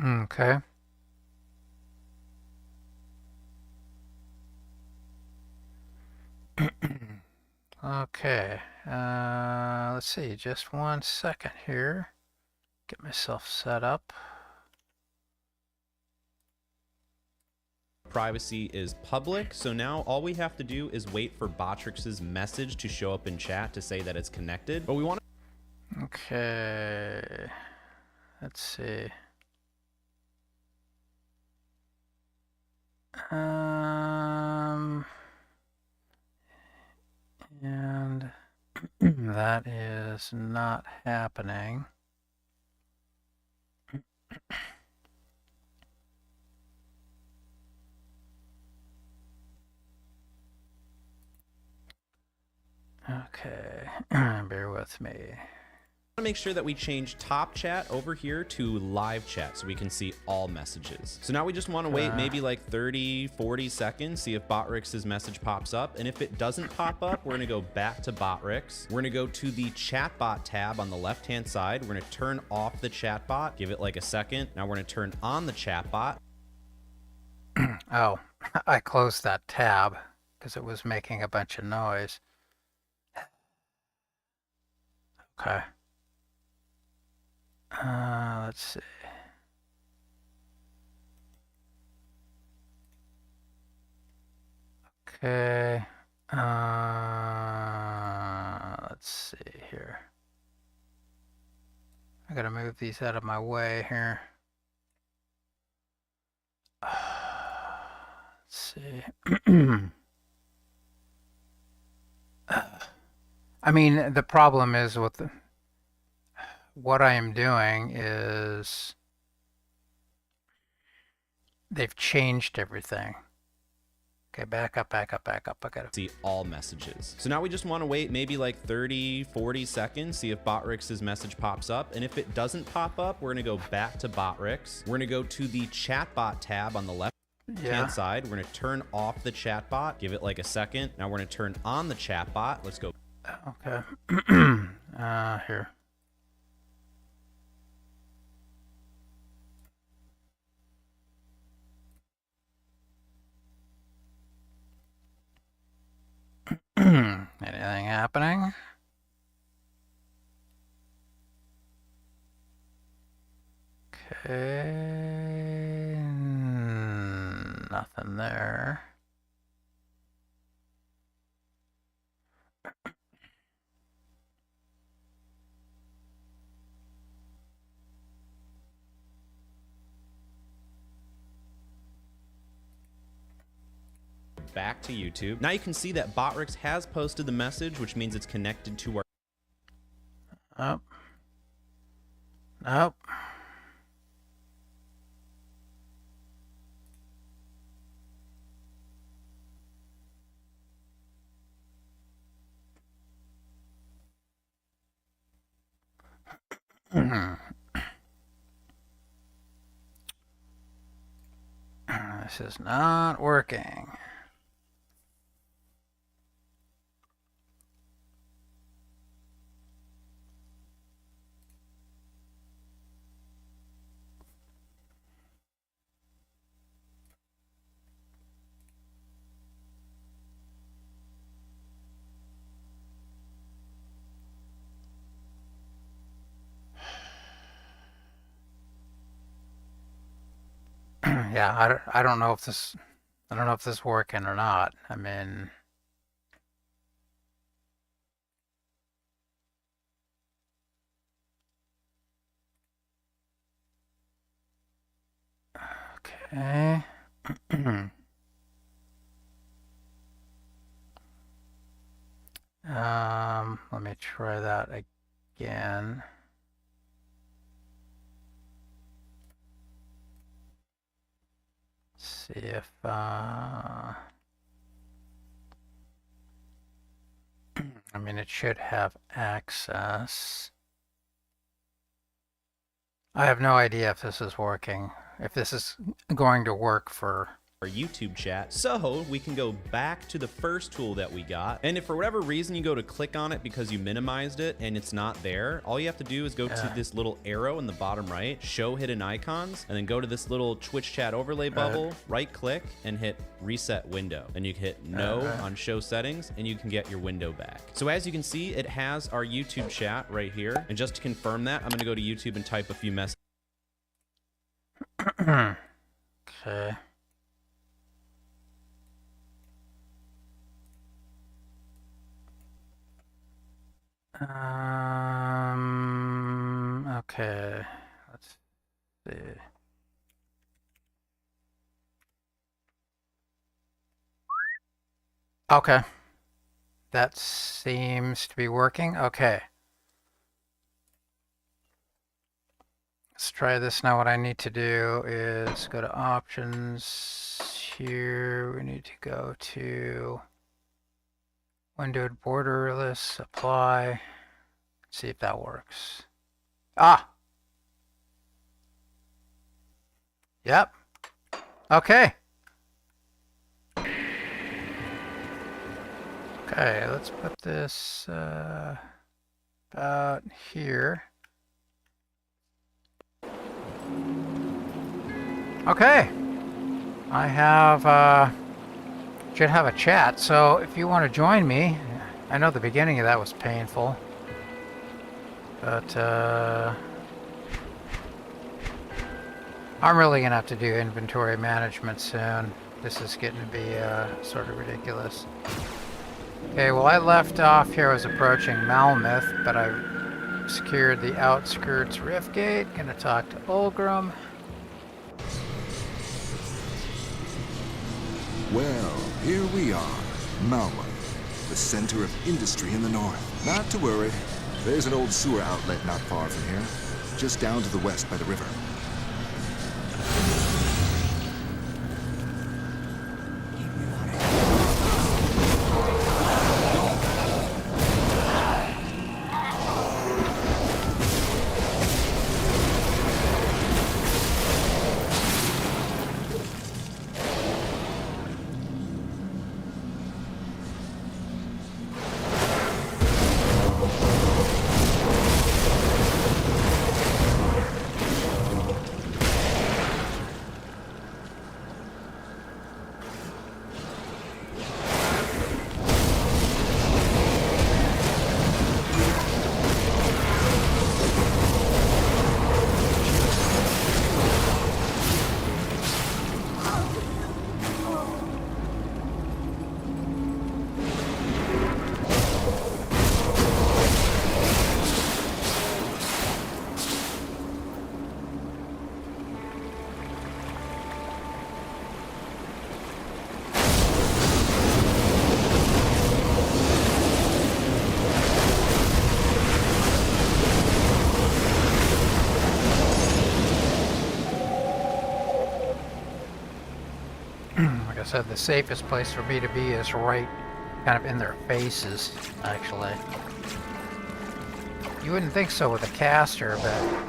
Okay. Okay. Let's see. Just 1 second here. Get myself set up. Privacy is public, so now all we have to do is wait for Botrix's message to show up in chat to say that it's connected. But we want to... Okay. Let's see. And that is not happening. Okay, bear with me. to make sure that we change top chat over here to live chat so we can see all messages. So now we just want to wait maybe like 30-40 seconds, see if Botrix's message pops up. And if it doesn't pop up, we're going to go back to Botrix. We're going to go to the chatbot tab on the left hand side. We're going to turn off the chatbot, give it like a second. Now we're going to turn on the chatbot. Oh, I closed that tab because it was making a bunch of noise. Okay. Let's see. Okay. Let's see here. I gotta move these out of my way here. Let's see. I mean, the problem is with what I am doing is they've changed everything. Okay, back up. I gotta see all messages. So now we just want to wait maybe like 30-40 seconds, see if Botrix's message pops up. And if it doesn't pop up, we're going to go back to Botrix. We're going to go to the chatbot tab on the left hand side. We're going to turn off the chatbot, give it like a second. Now we're going to turn on the chatbot. Let's go. Okay. Here. Anything happening? Okay. Nothing there. Back to YouTube. Now you can see that Botrix has posted the message, which means it's connected to our... Oh. Nope. This is not working. Yeah, I don't know if this is working or not. I mean, okay. Let me try that again. See if I mean, it should have access. I have no idea if this is working, if this is going to work for our YouTube chat, so we can go back to the first tool that we got. And if for whatever reason you go to click on it because you minimized it and it's not there, all you have to do is go to this little arrow in the bottom right, show hidden icons, and then go to this little Twitch chat overlay bubble, right click and hit reset window. And you can hit no on show settings and you can get your window back. So as you can see, it has our YouTube chat right here. And just to confirm that, I'm gonna go to YouTube and type a few messages. Okay. Okay. Let's see. Okay. That seems to be working. Okay. Let's try this now. What I need to do is go to options. Here we need to go to windowed borderless, apply. See if that works. Ah! Yep. Okay. Okay, let's put this about here. Okay. I have should have a chat, so if you want to join me, I know the beginning of that was painful, but I'm really gonna have to do inventory management soon. This is getting to be sort of ridiculous. Okay, well I left off here, I was approaching Malmouth, but I secured the outskirts rift gate. Gonna talk to Ulgrim. Well, here we are, Malmouth, the center of industry in the north. Not to worry, there's an old sewer outlet not far from here, just down to the west by the river. Like I said, the safest place for me to be is right kind of in their faces, actually. You wouldn't think so with a caster, but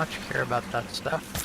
much care about that stuff.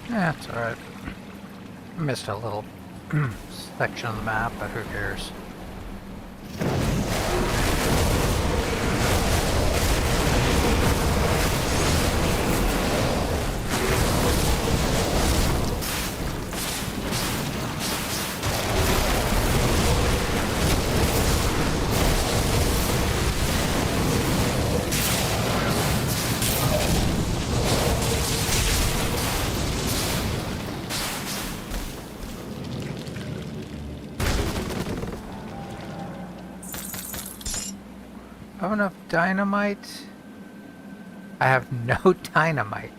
Yeah, it's alright. Missed a little section of the map, but who cares? I have enough dynamite? I have no dynamite.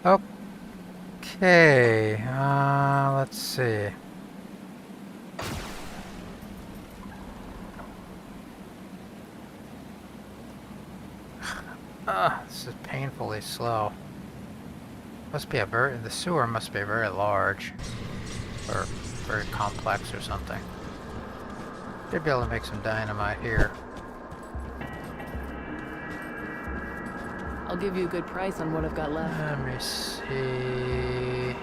Okay, let's see. This is painfully slow. Must be the sewer must be very large. Or very complex or something. Should be able to make some dynamite here. I'll give you a good price on what I've got left. Let me see.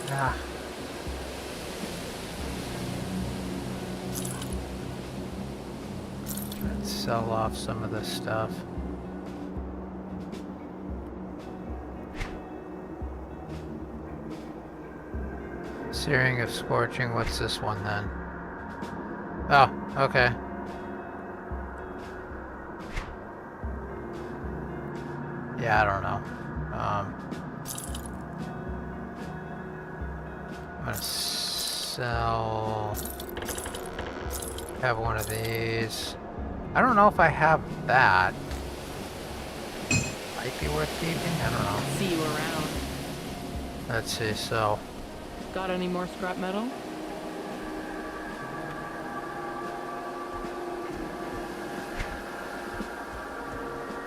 Yeah. Let's sell off some of this stuff. Searing of scorching, what's this one then? Oh, okay. Yeah, I don't know. I'm gonna sell... have one of these. I don't know if I have that. Might be worth keeping, I don't know. See you around. Let's see, so... Got any more scrap metal?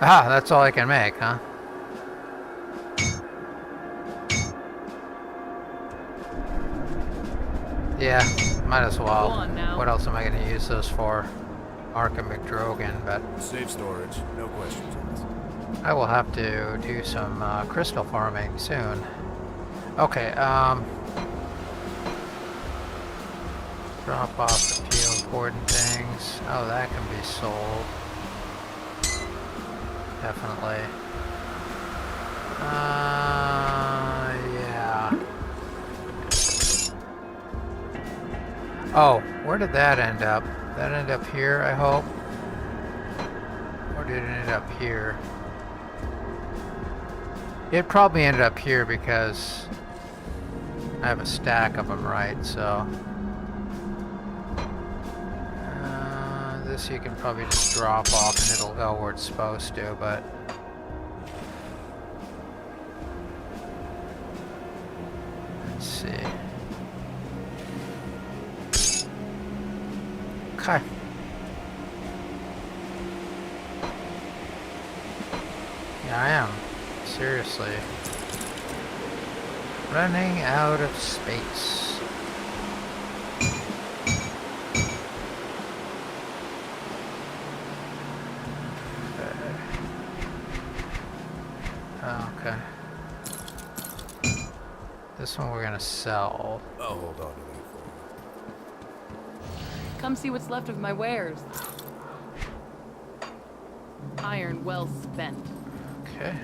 Ah, that's all I can make, huh? Yeah, might as well. Go on now. What else am I going to use those for? Arkham McDrogan, but Safe storage, no questions asked. I will have to do some crystal farming soon. Okay, drop off a few important things. Oh, that can be sold. Definitely. Yeah. Oh, where did that end up? That end up here, I hope. did it end up here? It probably ended up here because I have a stack of them, right? So this you can probably just drop off and it'll go where it's supposed to, but let's see. Okay. Yeah, I am. Seriously. Running out of space. Oh, okay. This one we're gonna sell. I'll hold on to that for Come see what's left of my wares. Iron well spent. Okay.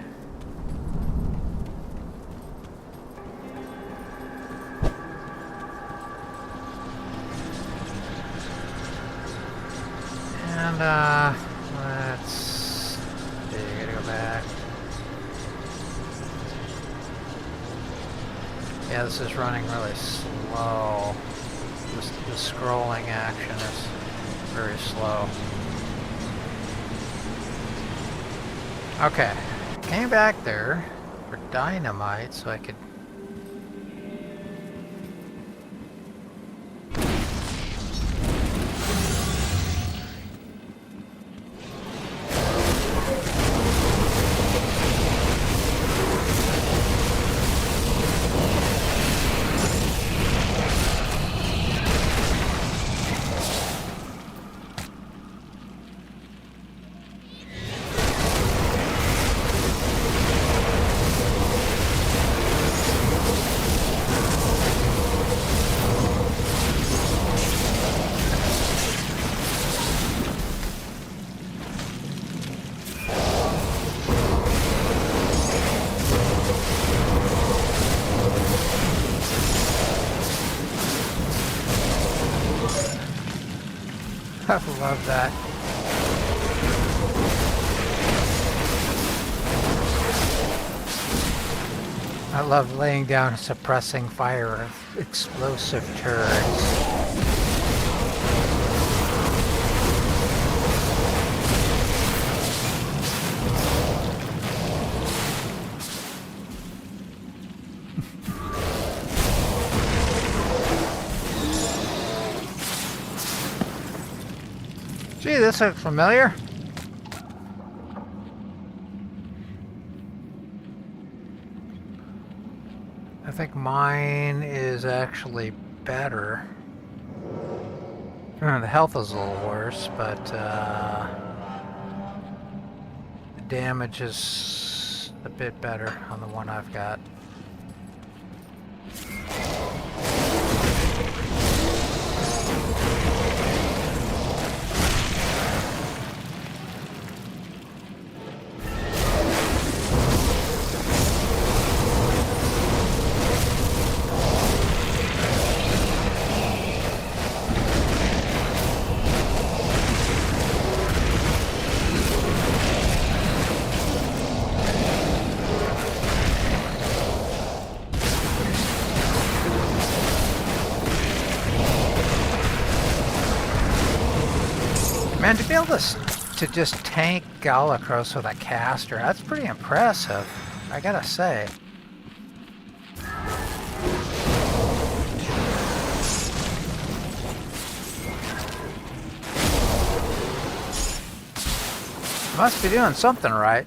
And let's see, gotta go back. Yeah, this is running really slow. The scrolling action is very slow. Okay, came back there for dynamite so I could. I love that. I love laying down and suppressing fire of explosive turrets. Gee, this looks familiar. I think mine is actually better. The health is a little worse, but the damage is a bit better on the one I've got. Man, to be able to just tank Galacros with a caster, that's pretty impressive, I gotta say. Must be doing something right.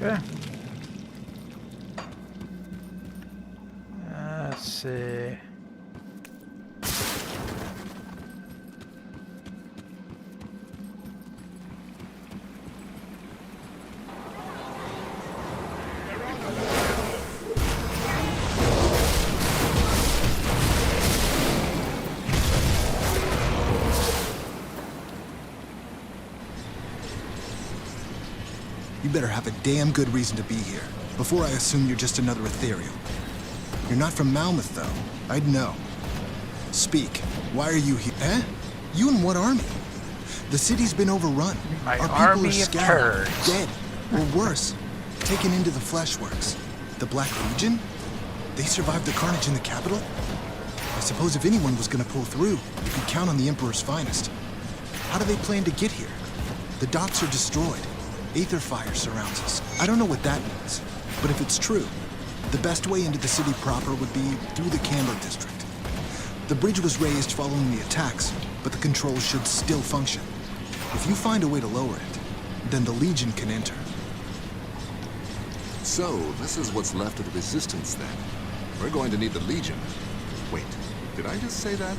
Okay. Let's see. You better have a damn good reason to be here, before I assume you're just another ethereal. You're not from Malmouth, though. I'd know. Speak. Why are you here? Eh? You and what army? The city's been overrun. My Our people army are of scattered, turds. dead, or worse, taken into the fleshworks. The Black Legion? They survived the carnage in the capital? I suppose if anyone was gonna pull through, you could count on the Emperor's finest. How do they plan to get here? The docks are destroyed. Aether fire surrounds us. I don't know what that means, but if it's true, the best way into the city proper would be through the Candle District. The bridge was raised following the attacks, but the controls should still function. If you find a way to lower it, then the Legion can enter. So, this is what's left of the Resistance, then. We're going to need the Legion. Wait, did I just say that?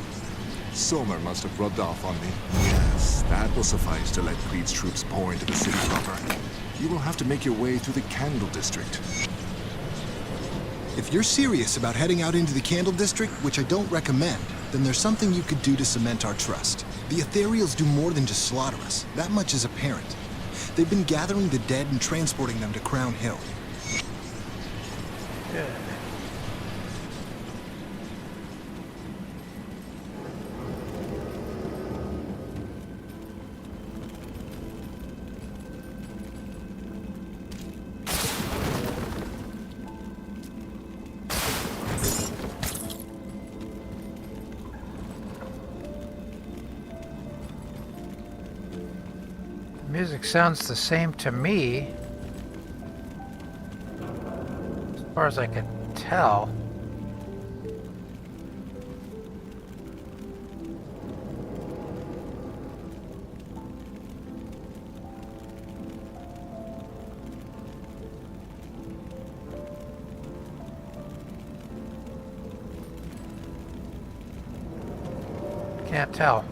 Somer must have rubbed off on me. Yes, that will suffice to let Creed's troops pour into the city proper. You will have to make your way through the Candle District. If you're serious about heading out into the Candle District, which I don't recommend, then there's something you could do to cement our trust. The Ethereals do more than just slaughter us. That much is apparent. They've been gathering the dead and transporting them to Crown Hill. Good. Music sounds the same to me, as far as I can tell. Can't tell.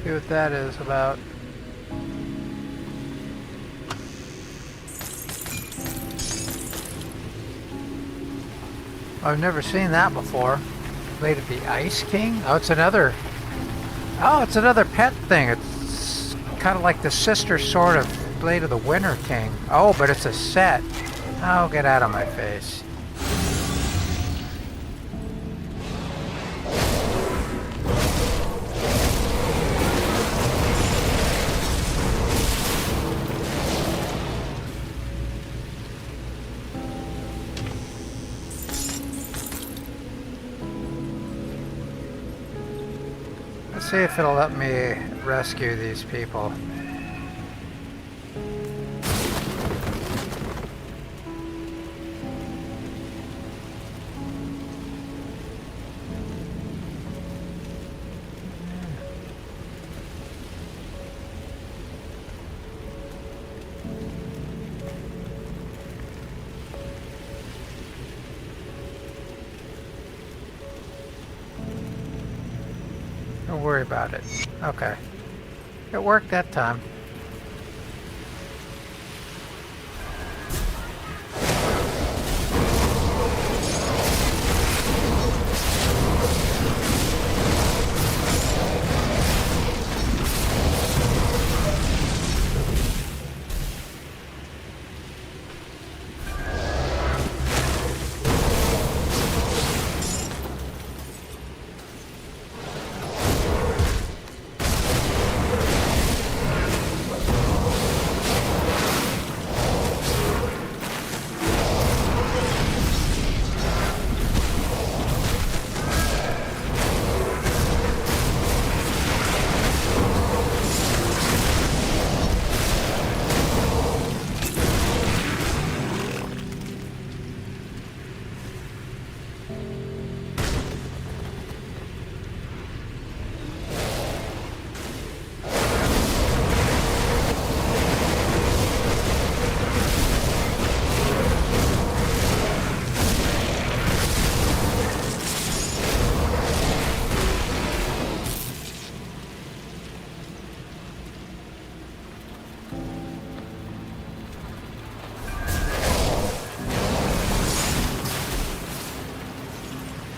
See what that is about. I've never seen that before. Blade of the Ice King? Oh, it's another... Oh, it's another pet thing. It's kind of like the sister sword of Blade of the Winter King. Oh, but it's a set. Oh, get out of my face. Let's see if it'll let me rescue these people. Don't worry about it. Okay. It worked that time.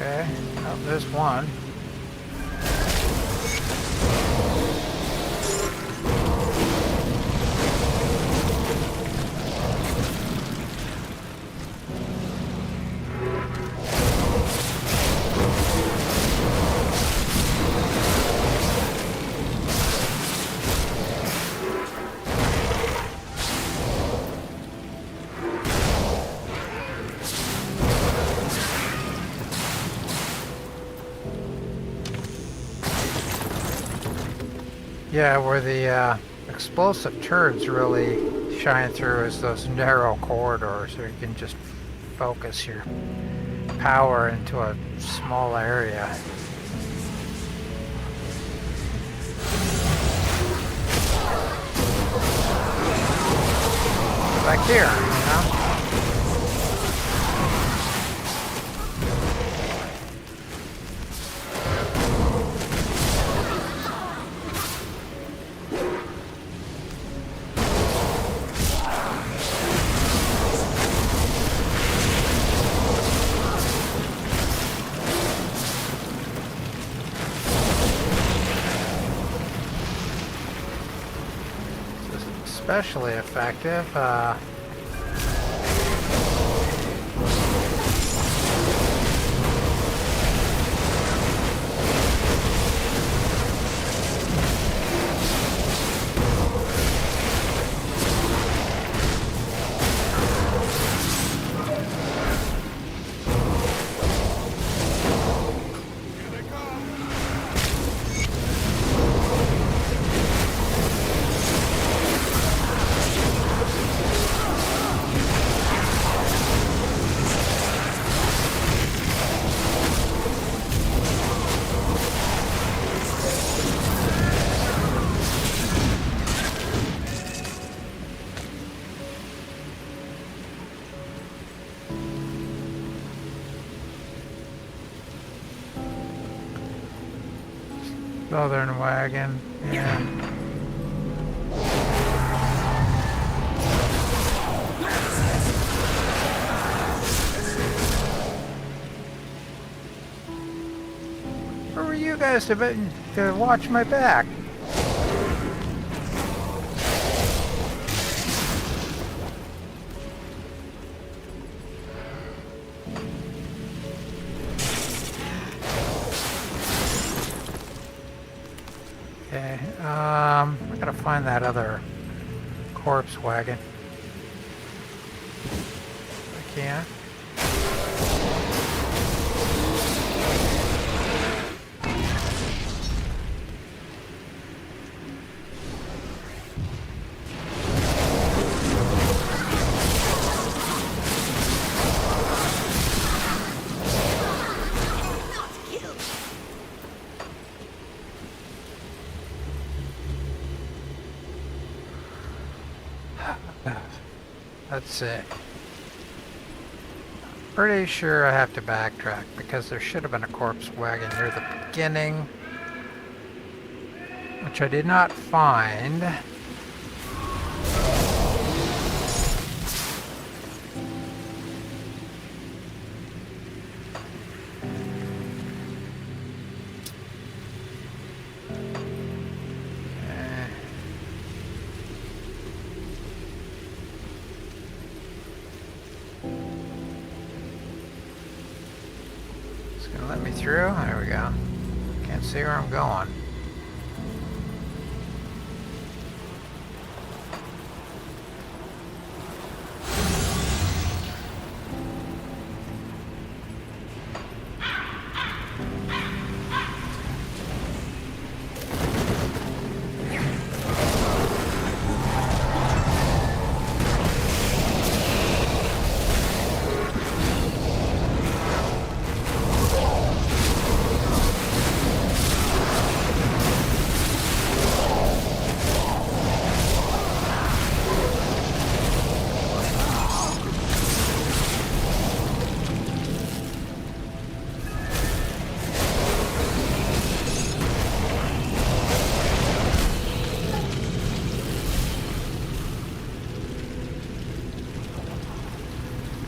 Okay, well, there's one. Yeah, where the explosive turds really shine through is those narrow corridors where you can just focus your power into a small area. Like here, you know? Especially effective. Southern wagon. Yeah. Where were you guys to watch my back? Okay, I gotta find that other corpse wagon. I can't. Let's see. Pretty sure I have to backtrack because there should have been a corpse wagon near the beginning, which I did not find. Let me through. There we go. Can't see where I'm going.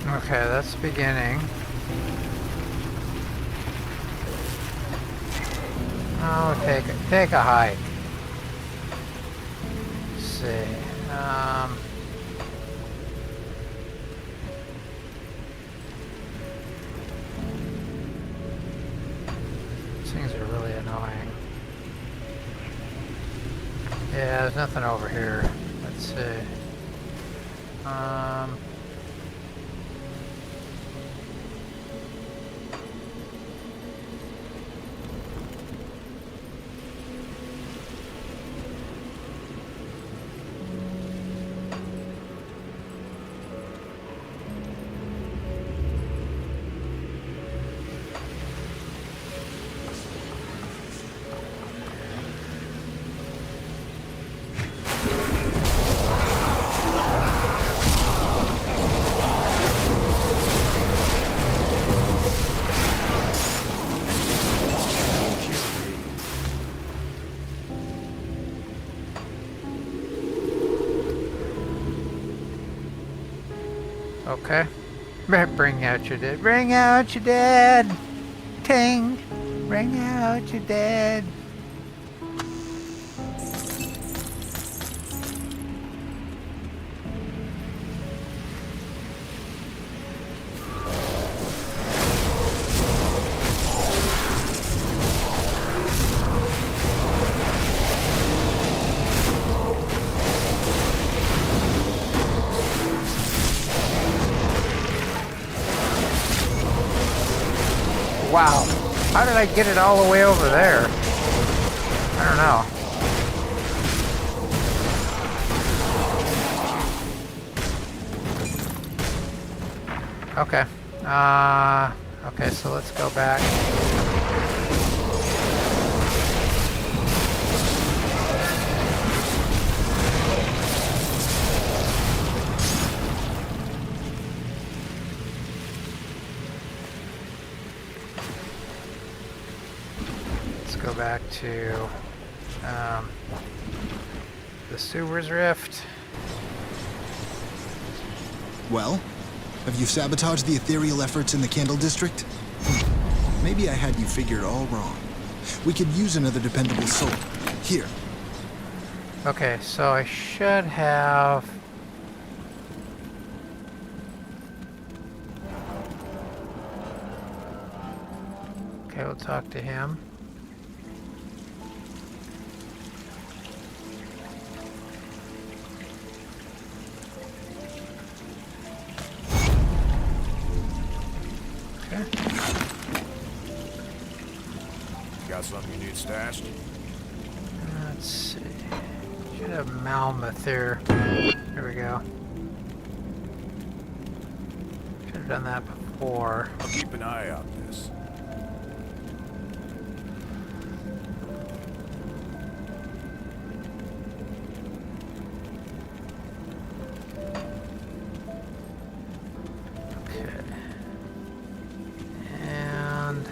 Okay, that's the beginning. Oh, take a hike. Let's see. These things are really annoying. Yeah, there's nothing over here. Let's see. Okay. Bring out your dead. Bring out your dead. Ting. Bring out your dead. Wow. How did I get it all the way over there? I don't know. Okay. Okay, so let's go back. let's go back to the sewers rift. Well, have you sabotaged the ethereal efforts in the Candle District? Maybe I had you figured all wrong. We could use another dependable soul. Here. Okay, so I should have... Okay, we'll talk to him. Okay. Got something you need stashed? Let's see. Should have Malmouth here. There we go. Should have done that before. I'll keep an eye out this. Okay. And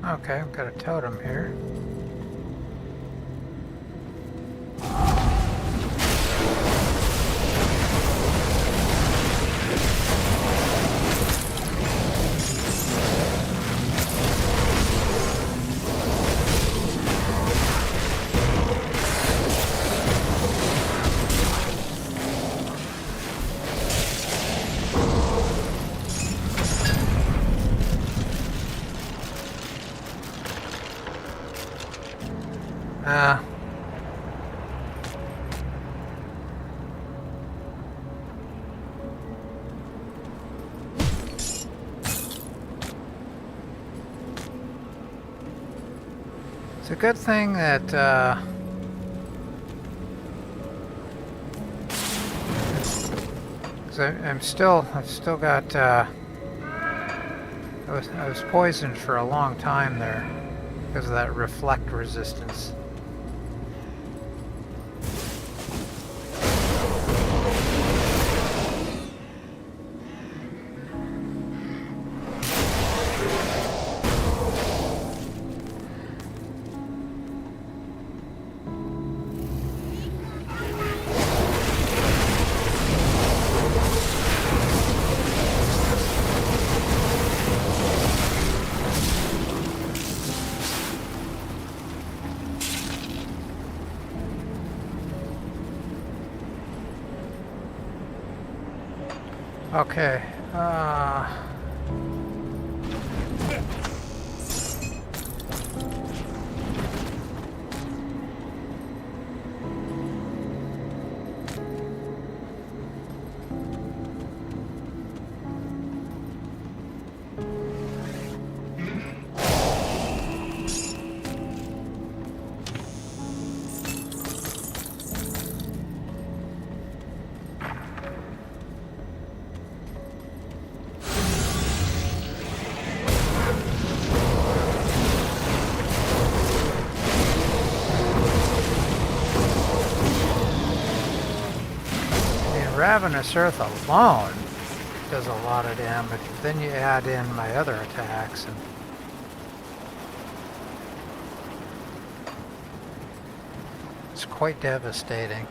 okay, I've got a totem here. It's a good thing that I've still got I was poisoned for a long time there because of that reflect resistance. Okay. Ravenous Earth alone does a lot of damage. Then you add in my other attacks, and it's quite devastating.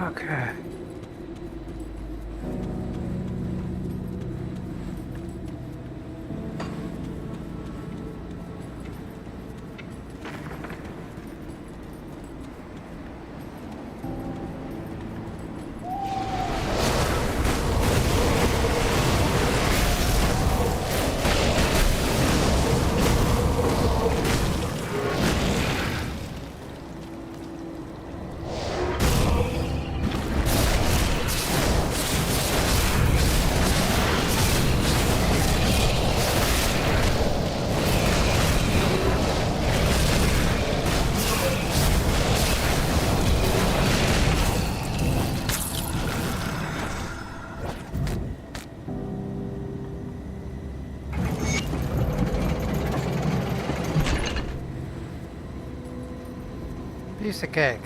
Okay. Piece of cake.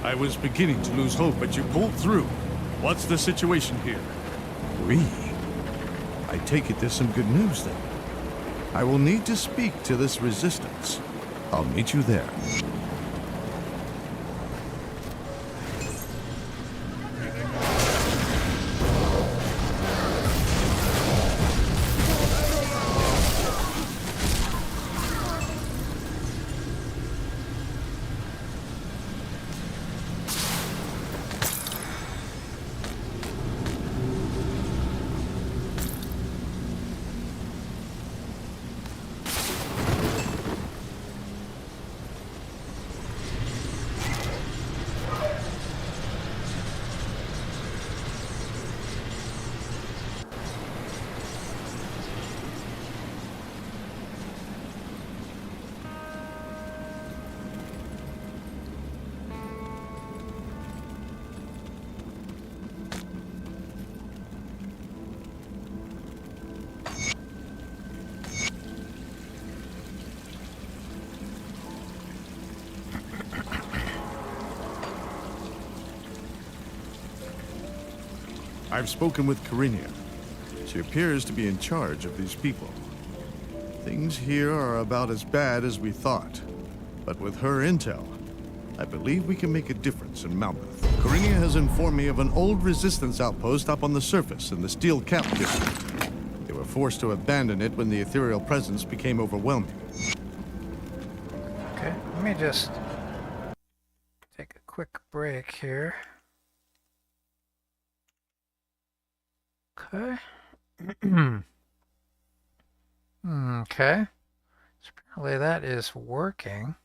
I was beginning to lose hope, but you pulled through. What's the situation here? We? I take it there's some good news then. I will need to speak to this resistance. I'll meet you there. I've spoken with Karinia. She appears to be in charge of these people. Things here are about as bad as we thought. But with her intel, I believe we can make a difference in Malmouth. Karinia has informed me of an old resistance outpost up on the surface in the Steel Cap district. They were forced to abandon it when the ethereal presence became overwhelming. Okay, let me just take a quick break here. Okay. Okay. So apparently that is working.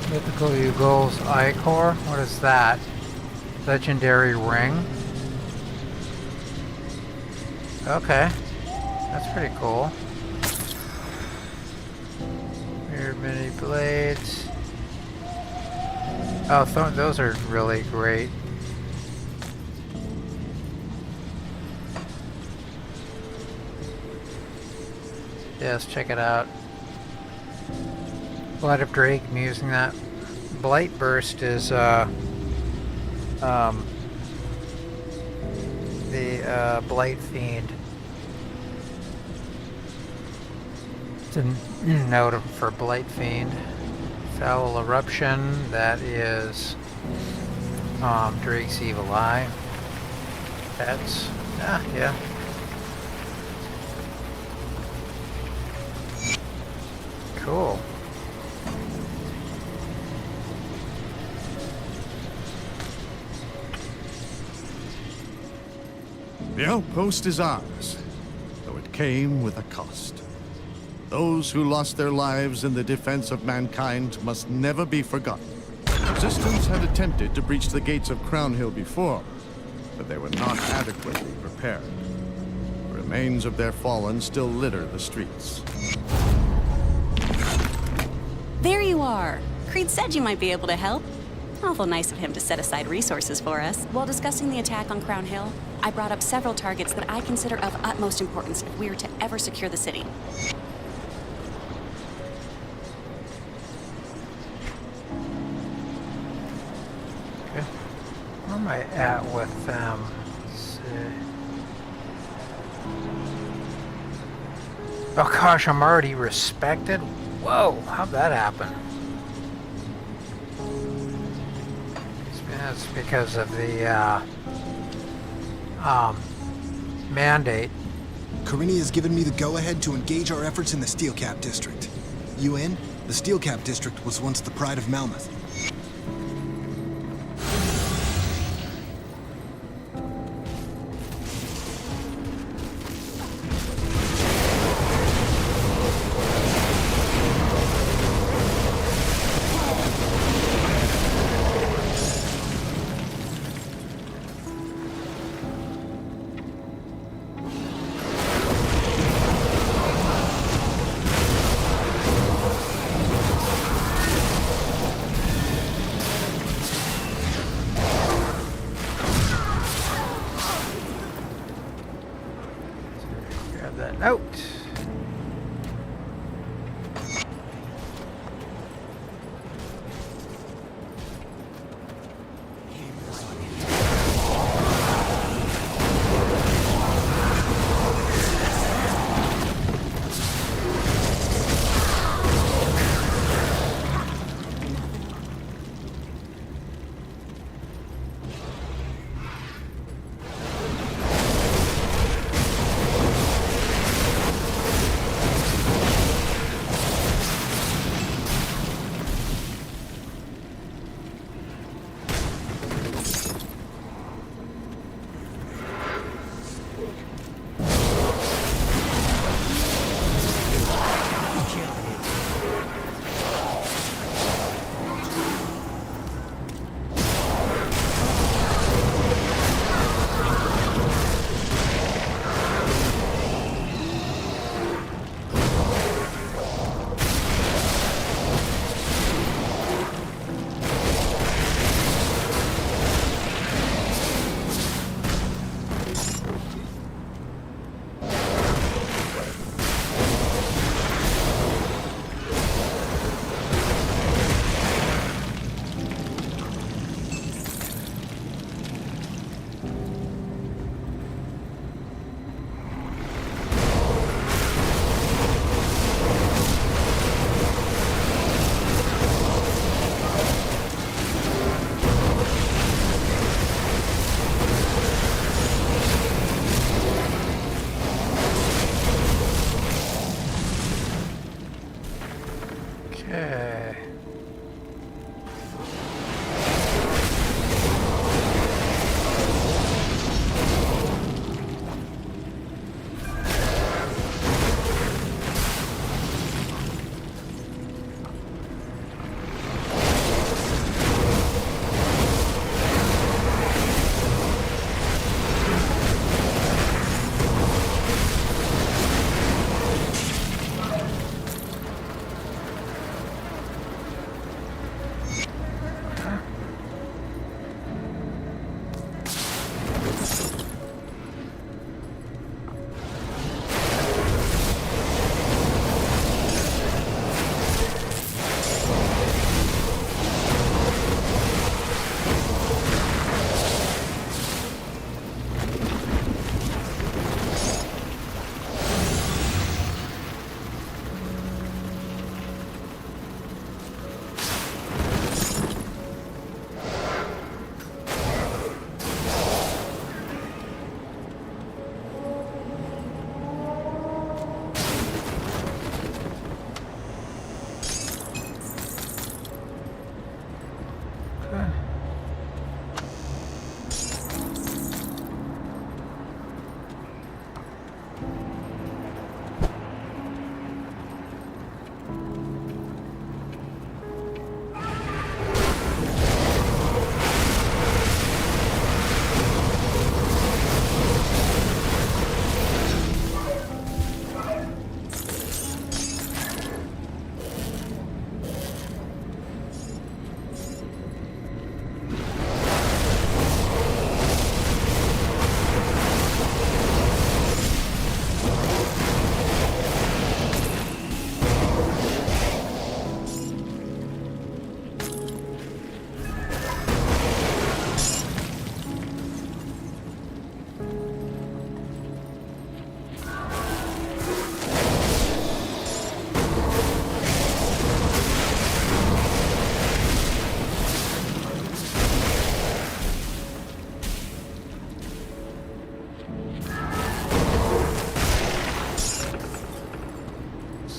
Mythical Eagle's Ichor? What is that? Legendary ring? Okay. That's pretty cool. Here, mini blades. Oh, those are really great. Yeah, let's check it out. Blood of Drake, I'm using that. Blight Burst is the Blight Fiend. It's a note for Blight Fiend. Foul Eruption, that is Drake's Evil Eye. Pets. Yeah. Cool. The outpost is ours, though it came with a cost. Those who lost their lives in the defense of mankind must never be forgotten. Resistance had attempted to breach the gates of Crown Hill before, but they were not adequately prepared. The remains of their fallen still litter the streets. There you are. Creed said you might be able to help. Awful nice of him to set aside resources for us. While discussing the attack on Crown Hill, I brought up several targets that I consider of utmost importance if we are to ever secure the city. Okay. Where am I at with them? Let's see. Oh gosh, I'm already respected? Whoa, how'd that happen? It's because of the mandate. Corinne has given me the go-ahead to engage our efforts in the Steel Cap District. You in? The Steel Cap District was once the pride of Malmouth. Grab that note.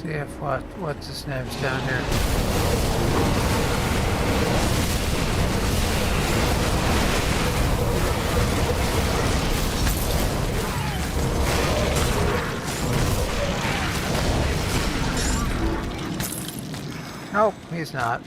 See if what's his name's down here. Nope, he's not.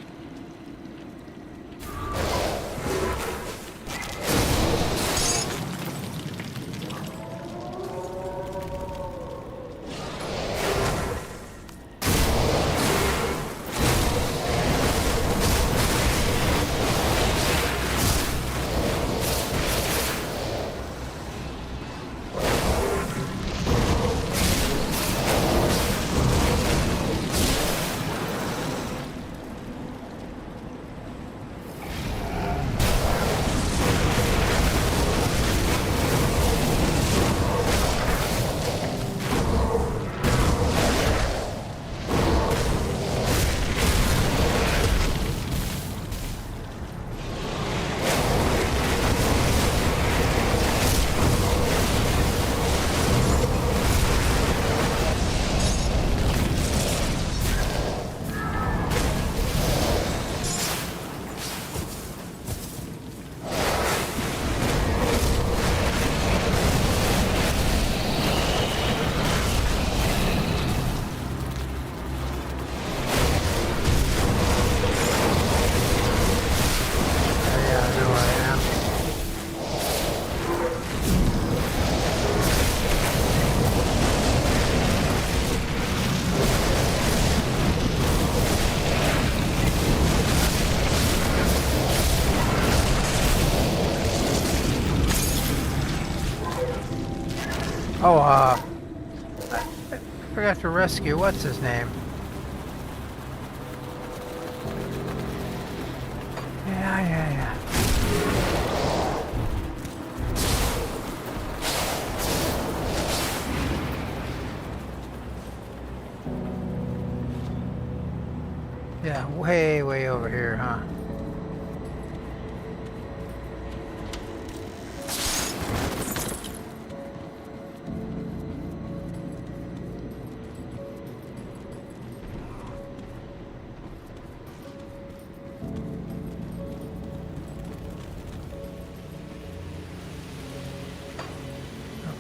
Oh, I forgot to rescue, what's his name? Yeah. Yeah, way over here, huh?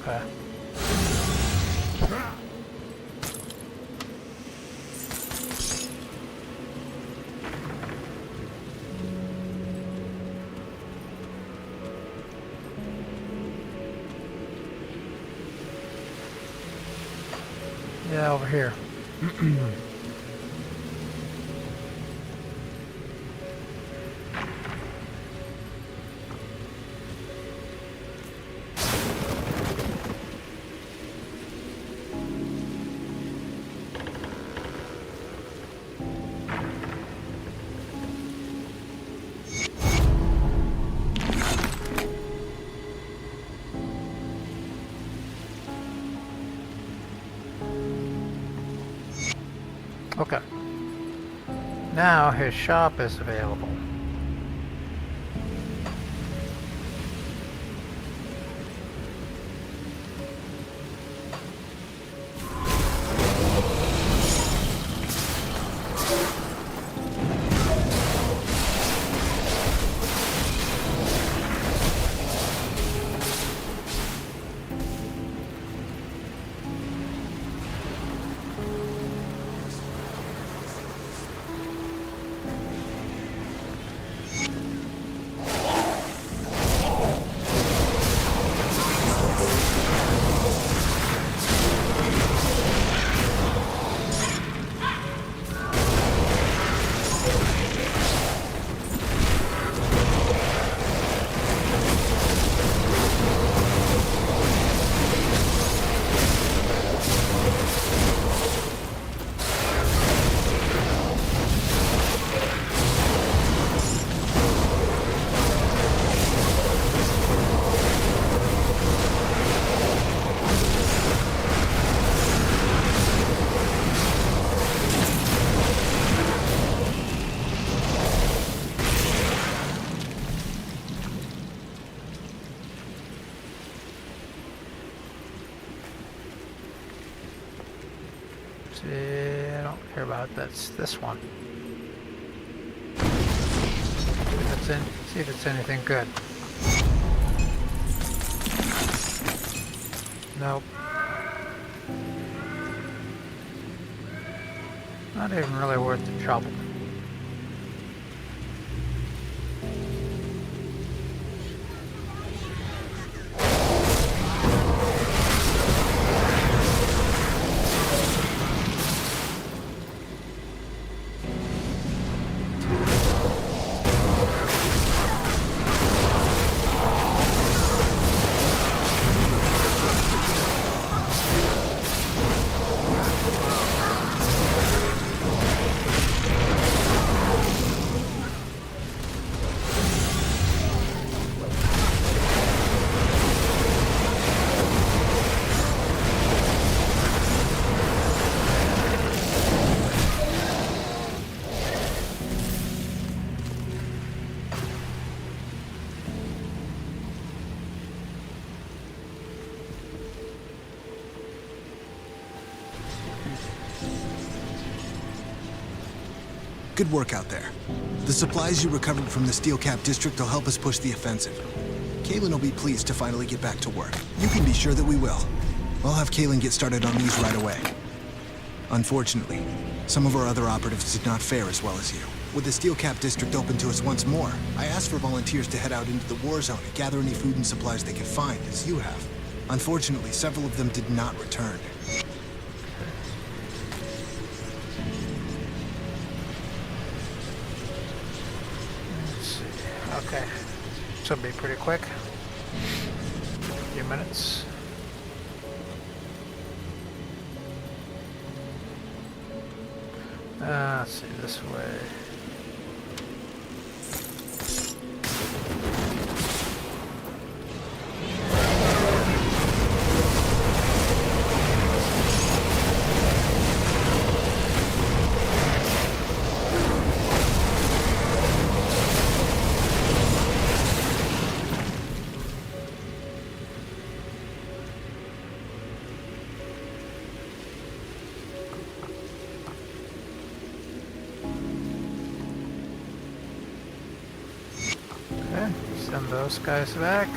Okay. Yeah, over here. Okay. Now his shop is available. See, I don't care about this one. See if it's anything good. Nope. Not even really worth the trouble. Good work out there. The supplies you recovered from the Steel Cap District will help us push the offensive. Kalen will be pleased to finally get back to work. You can be sure that we will. I'll have Kalen get started on these right away. Unfortunately, some of our other operatives did not fare as well as you. With the Steel Cap District open to us once more, I asked for volunteers to head out into the war zone and gather any food and supplies they could find, as you have. Unfortunately, several of them did not return. Okay, this will be pretty quick. A few minutes. Let's see, this way. Send those guys back.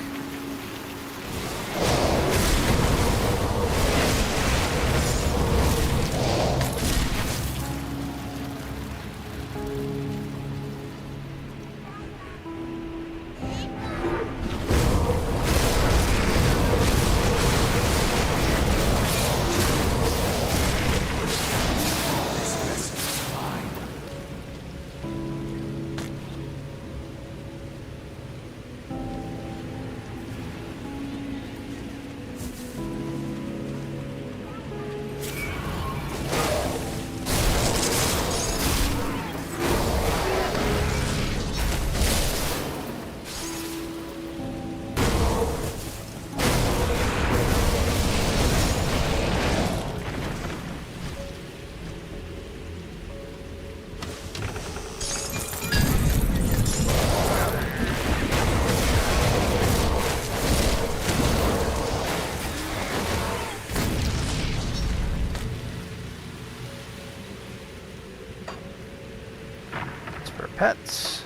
Pets.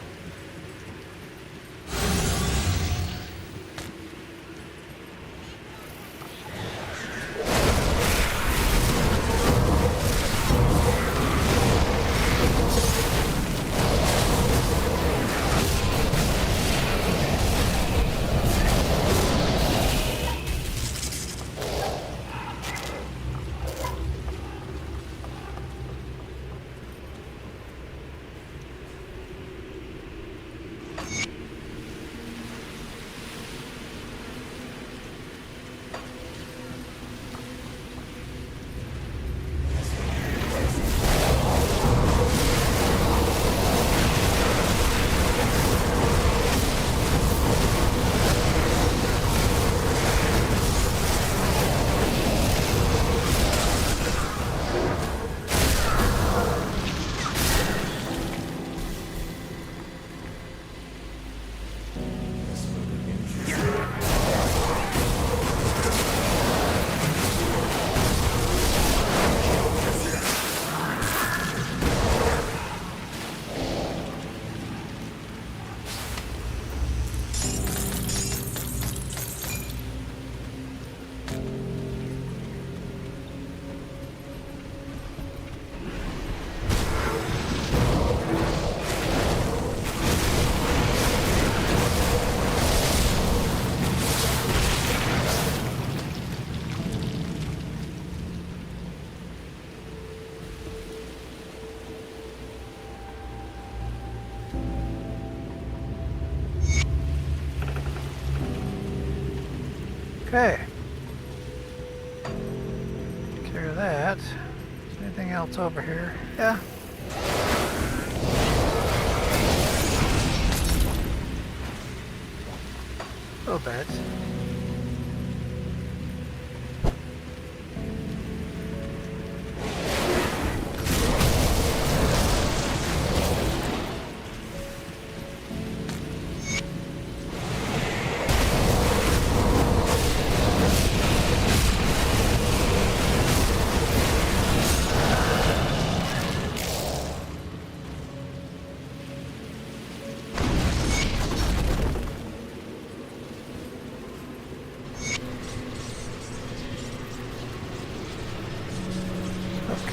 Okay. Take care of that. Is there anything else over here? Yeah. A little bit.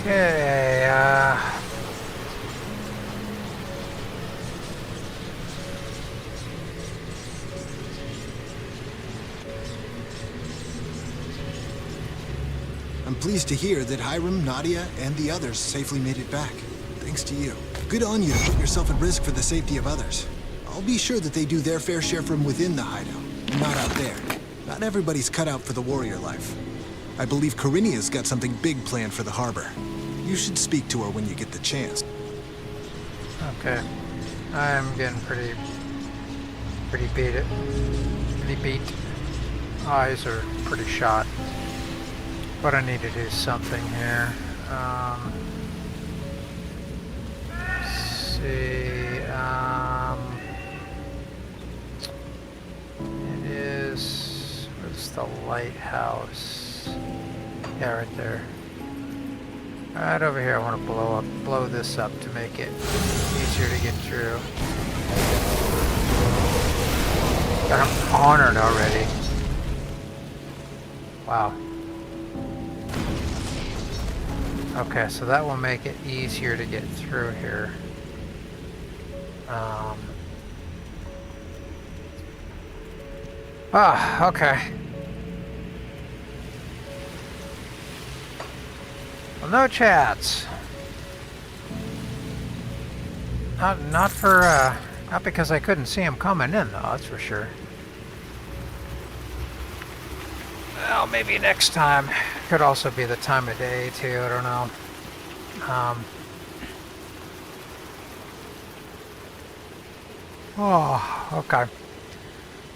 Okay, I'm pleased to hear that Hiram, Nadia, and the others safely made it back. Thanks to you. Good on you to put yourself at risk for the safety of others. I'll be sure that they do their fair share from within the hideout, and not out there. Not everybody's cut out for the warrior life. I believe Corinia's got something big planned for the harbor. You should speak to her when you get the chance. okay. I'm getting pretty beat. Eyes are pretty shot. But I need to do something here. Let's see. It is. Where's the lighthouse? Yeah, right there. Right over here. I want to blow this up to make it easier to get through. I'm honored already. Wow. Okay, so that will make it easier to get through here. Okay. Well, no chats. Not because I couldn't see him coming in, though, that's for sure. Well, maybe next time. Could also be the time of day, too, I don't know. Oh, okay.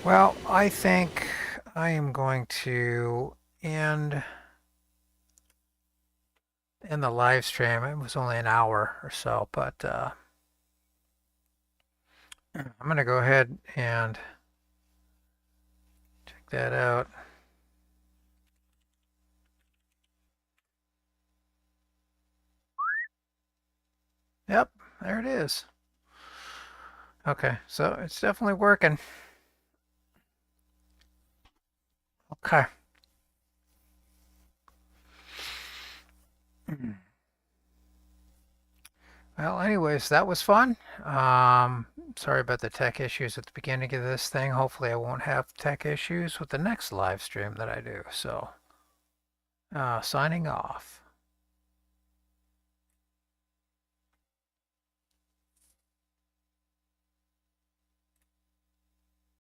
Well, I think I am going to end the live stream. It was only an hour or so, but I'm going to go ahead and check that out. Yep, there it is. Okay, so it's definitely working. Okay. Well, anyways, that was fun. Sorry about the tech issues at the beginning of this thing. Hopefully I won't have tech issues with the next live stream that I do. So, signing off.